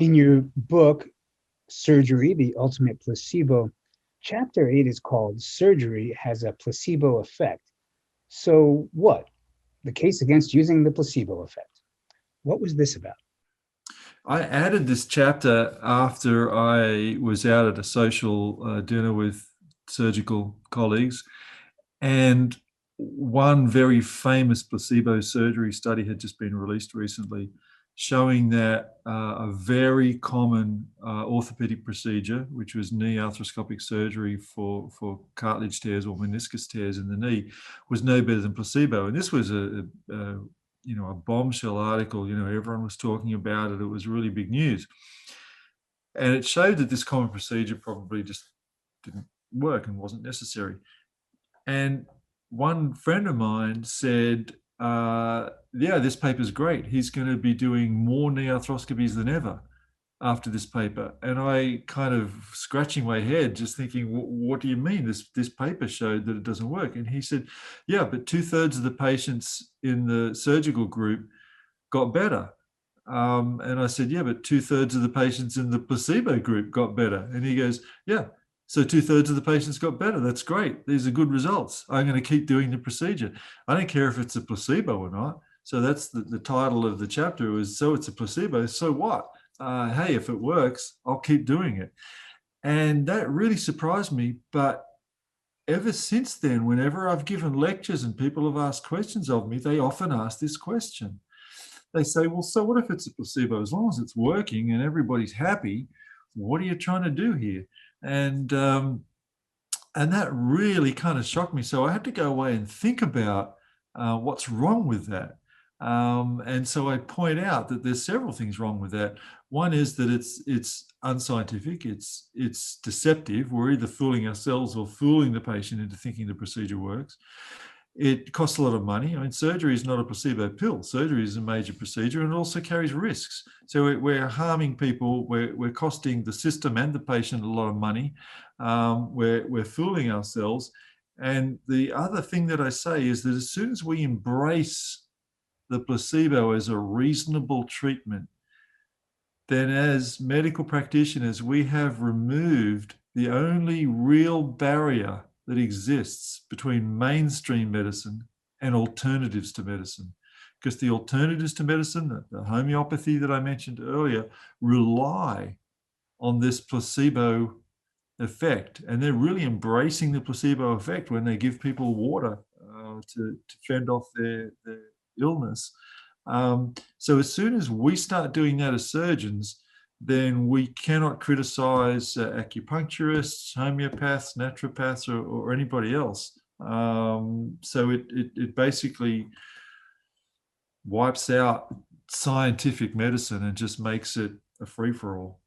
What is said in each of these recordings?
In your book, Surgery, the Ultimate Placebo, Chapter 8 is called Surgery Has a Placebo Effect. So, what? The case against using the placebo effect. What was this about? I added this chapter after I was out at a social dinner with surgical colleagues, and one very famous placebo surgery study had just been released recently showing that a very common orthopedic procedure, which was knee arthroscopic surgery for cartilage tears or meniscus tears in the knee, was no better than placebo. And this was a bombshell article. Everyone was talking about it. It was really big news. And it showed that this common procedure probably just didn't work and wasn't necessary. And one friend of mine said, yeah, this paper's great. He's going to be doing more knee arthroscopies than ever after this paper. And I kind of scratching my head, just thinking, what do you mean? This paper showed that it doesn't work. And he said, yeah, but 2/3 of the patients in the surgical group got better. And I said, yeah, but 2/3 of the patients in the placebo group got better. And he goes, yeah, so 2/3 of the patients got better. That's great. These are good results. I'm going to keep doing the procedure. I don't care if it's a placebo or not. So that's the title of the chapter was, so it's a placebo. So what? Hey, if it works, I'll keep doing it. And that really surprised me. But ever since then, whenever I've given lectures and people have asked questions of me, they often ask this question. They say, well, so what if it's a placebo? As long as it's working and everybody's happy, what are you trying to do here? And that really kind of shocked me. So I had to go away and think about what's wrong with that. And so I point out that there's several things wrong with that. One is that it's unscientific, it's deceptive. We're either fooling ourselves or fooling the patient into thinking the procedure works. It costs a lot of money. I mean, surgery is not a placebo pill. Surgery is a major procedure and it also carries risks. So we're harming people. We're costing the system and the patient a lot of money. We're fooling ourselves. And the other thing that I say is that as soon as we embrace the placebo as a reasonable treatment, then as medical practitioners, we have removed the only real barrier that exists between mainstream medicine and alternatives to medicine. Because the alternatives to medicine, the homeopathy that I mentioned earlier, rely on this placebo effect. And they're really embracing the placebo effect when they give people water to fend off their illness. So as soon as we start doing that as surgeons, then we cannot criticize acupuncturists, homeopaths, naturopaths, or anybody else. So it basically wipes out scientific medicine and just makes it a free-for-all.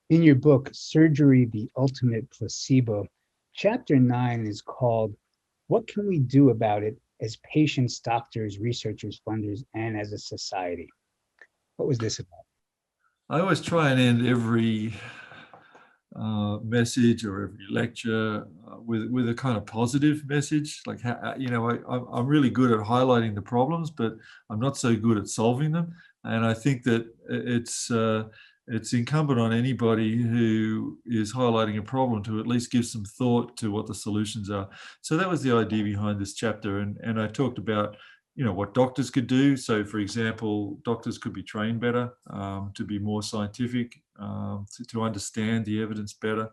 In your book, Surgery, the Ultimate Placebo, Chapter 9 is called What Can We Do About It as Patients, Doctors, Researchers, Funders, and as a Society? What was this about? I always try and end every message or every lecture with a kind of positive message. Like, I'm really good at highlighting the problems, but I'm not so good at solving them. And I think that it's incumbent on anybody who is highlighting a problem to at least give some thought to what the solutions are. So that was the idea behind this chapter. And I talked about what doctors could do. So, for example, doctors could be trained better, to be more scientific, to understand the evidence better.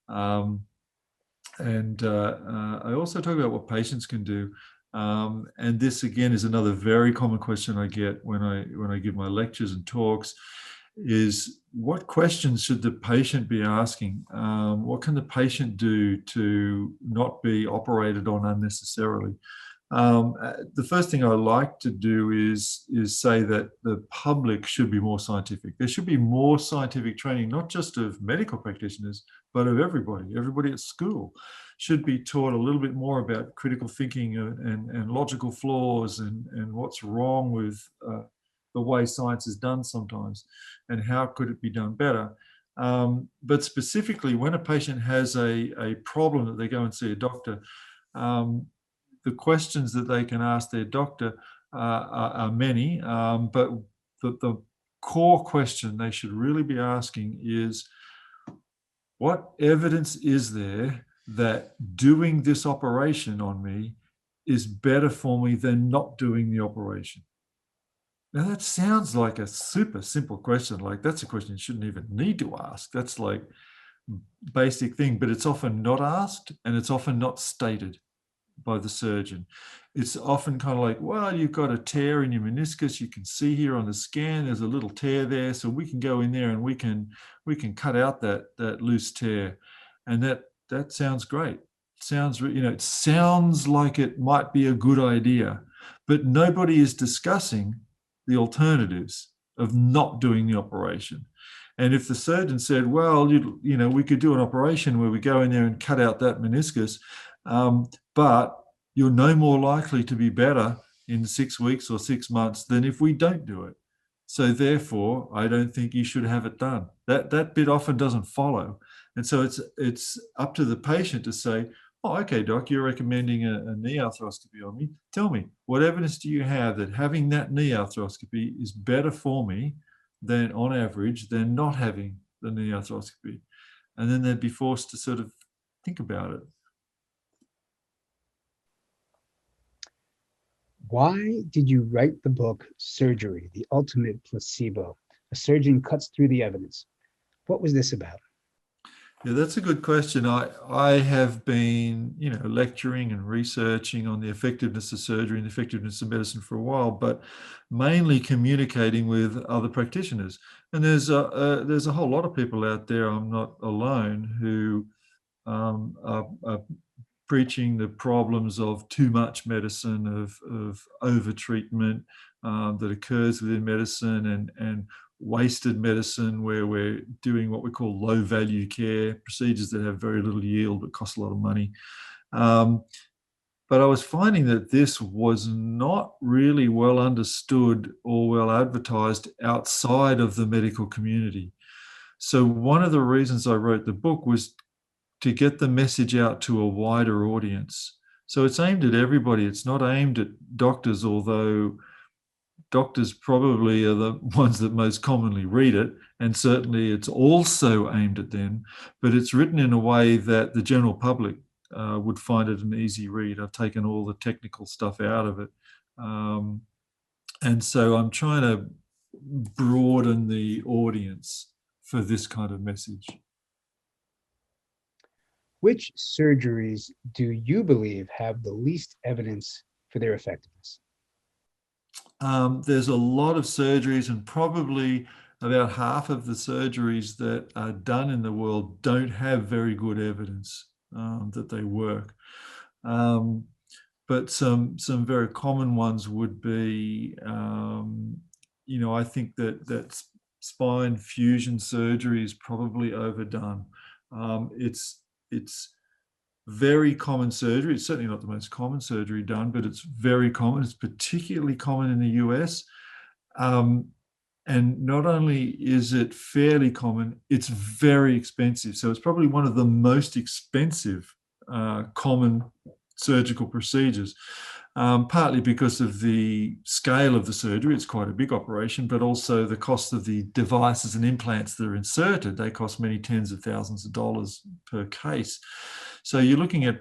And I also talk about what patients can do. And this, again, is another very common question I get when I give my lectures and talks, is what questions should the patient be asking? What can the patient do to not be operated on unnecessarily? The first thing I like to do is say that the public should be more scientific. There should be more scientific training, not just of medical practitioners, but of everybody. Everybody at school should be taught a little bit more about critical thinking and logical flaws and what's wrong with the way science is done sometimes and how could it be done better. But specifically, when a patient has a problem that they go and see a doctor, the questions that they can ask their doctor are many, but the core question they should really be asking is, what evidence is there that doing this operation on me is better for me than not doing the operation? Now, that sounds like a super simple question. Like, that's a question you shouldn't even need to ask. That's like basic thing, but it's often not asked and it's often not stated by the surgeon. It's often kind of like, well, you've got a tear in your meniscus. You can see here on the scan, there's a little tear there. So we can go in there and we can cut out that loose tear. And that sounds great. It sounds, it sounds like it might be a good idea, but nobody is discussing the alternatives of not doing the operation. And if the surgeon said, well, we could do an operation where we go in there and cut out that meniscus, but you're no more likely to be better in 6 weeks or 6 months than if we don't do it. So therefore, I don't think you should have it done. That bit often doesn't follow. And so it's up to the patient to say, oh, okay, doc, you're recommending a knee arthroscopy on me. Tell me, what evidence do you have that having that knee arthroscopy is better for me than, on average, than not having the knee arthroscopy? And then they'd be forced to sort of think about it. Why did you write the book Surgery, the Ultimate Placebo? A surgeon cuts through the evidence. What was this about? Yeah, that's a good question. I have been, lecturing and researching on the effectiveness of surgery and the effectiveness of medicine for a while, but mainly communicating with other practitioners. And there's a whole lot of people out there, I'm not alone, who are preaching the problems of too much medicine, of over-treatment that occurs within medicine, and wasted medicine where we're doing what we call low-value care, procedures that have very little yield but cost a lot of money. But I was finding that this was not really well understood or well advertised outside of the medical community. So one of the reasons I wrote the book was to get the message out to a wider audience. So it's aimed at everybody. It's not aimed at doctors, although doctors probably are the ones that most commonly read it, and certainly it's also aimed at them, but it's written in a way that the general public would find it an easy read. I've taken all the technical stuff out of it. And so I'm trying to broaden the audience for this kind of message. Which surgeries do you believe have the least evidence for their effectiveness? There's a lot of surgeries, and probably about half of the surgeries that are done in the world don't have very good evidence that they work. But some very common ones would be, I think that spine fusion surgery is probably overdone. It's very common surgery. It's certainly not the most common surgery done, but it's very common. It's particularly common in the US. And not only is it fairly common, it's very expensive. So it's probably one of the most expensive common surgical procedures, partly because of the scale of the surgery. It's quite a big operation, but also the cost of the devices and implants that are inserted. They cost many tens of thousands of dollars per case. So you're looking at,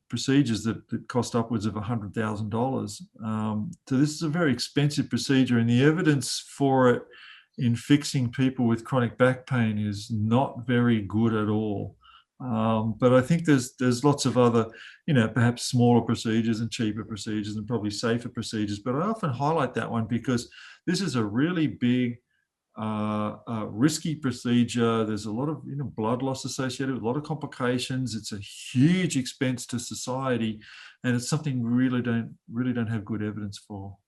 procedures that cost upwards of $100,000. So this is a very expensive procedure, and the evidence for it in fixing people with chronic back pain is not very good at all. But I think there's lots of other, perhaps smaller procedures and cheaper procedures and probably safer procedures. But I often highlight that one because this is a really big, risky procedure. There's a lot of blood loss associated with a lot of complications. It's a huge expense to society, and it's something we really don't have good evidence for.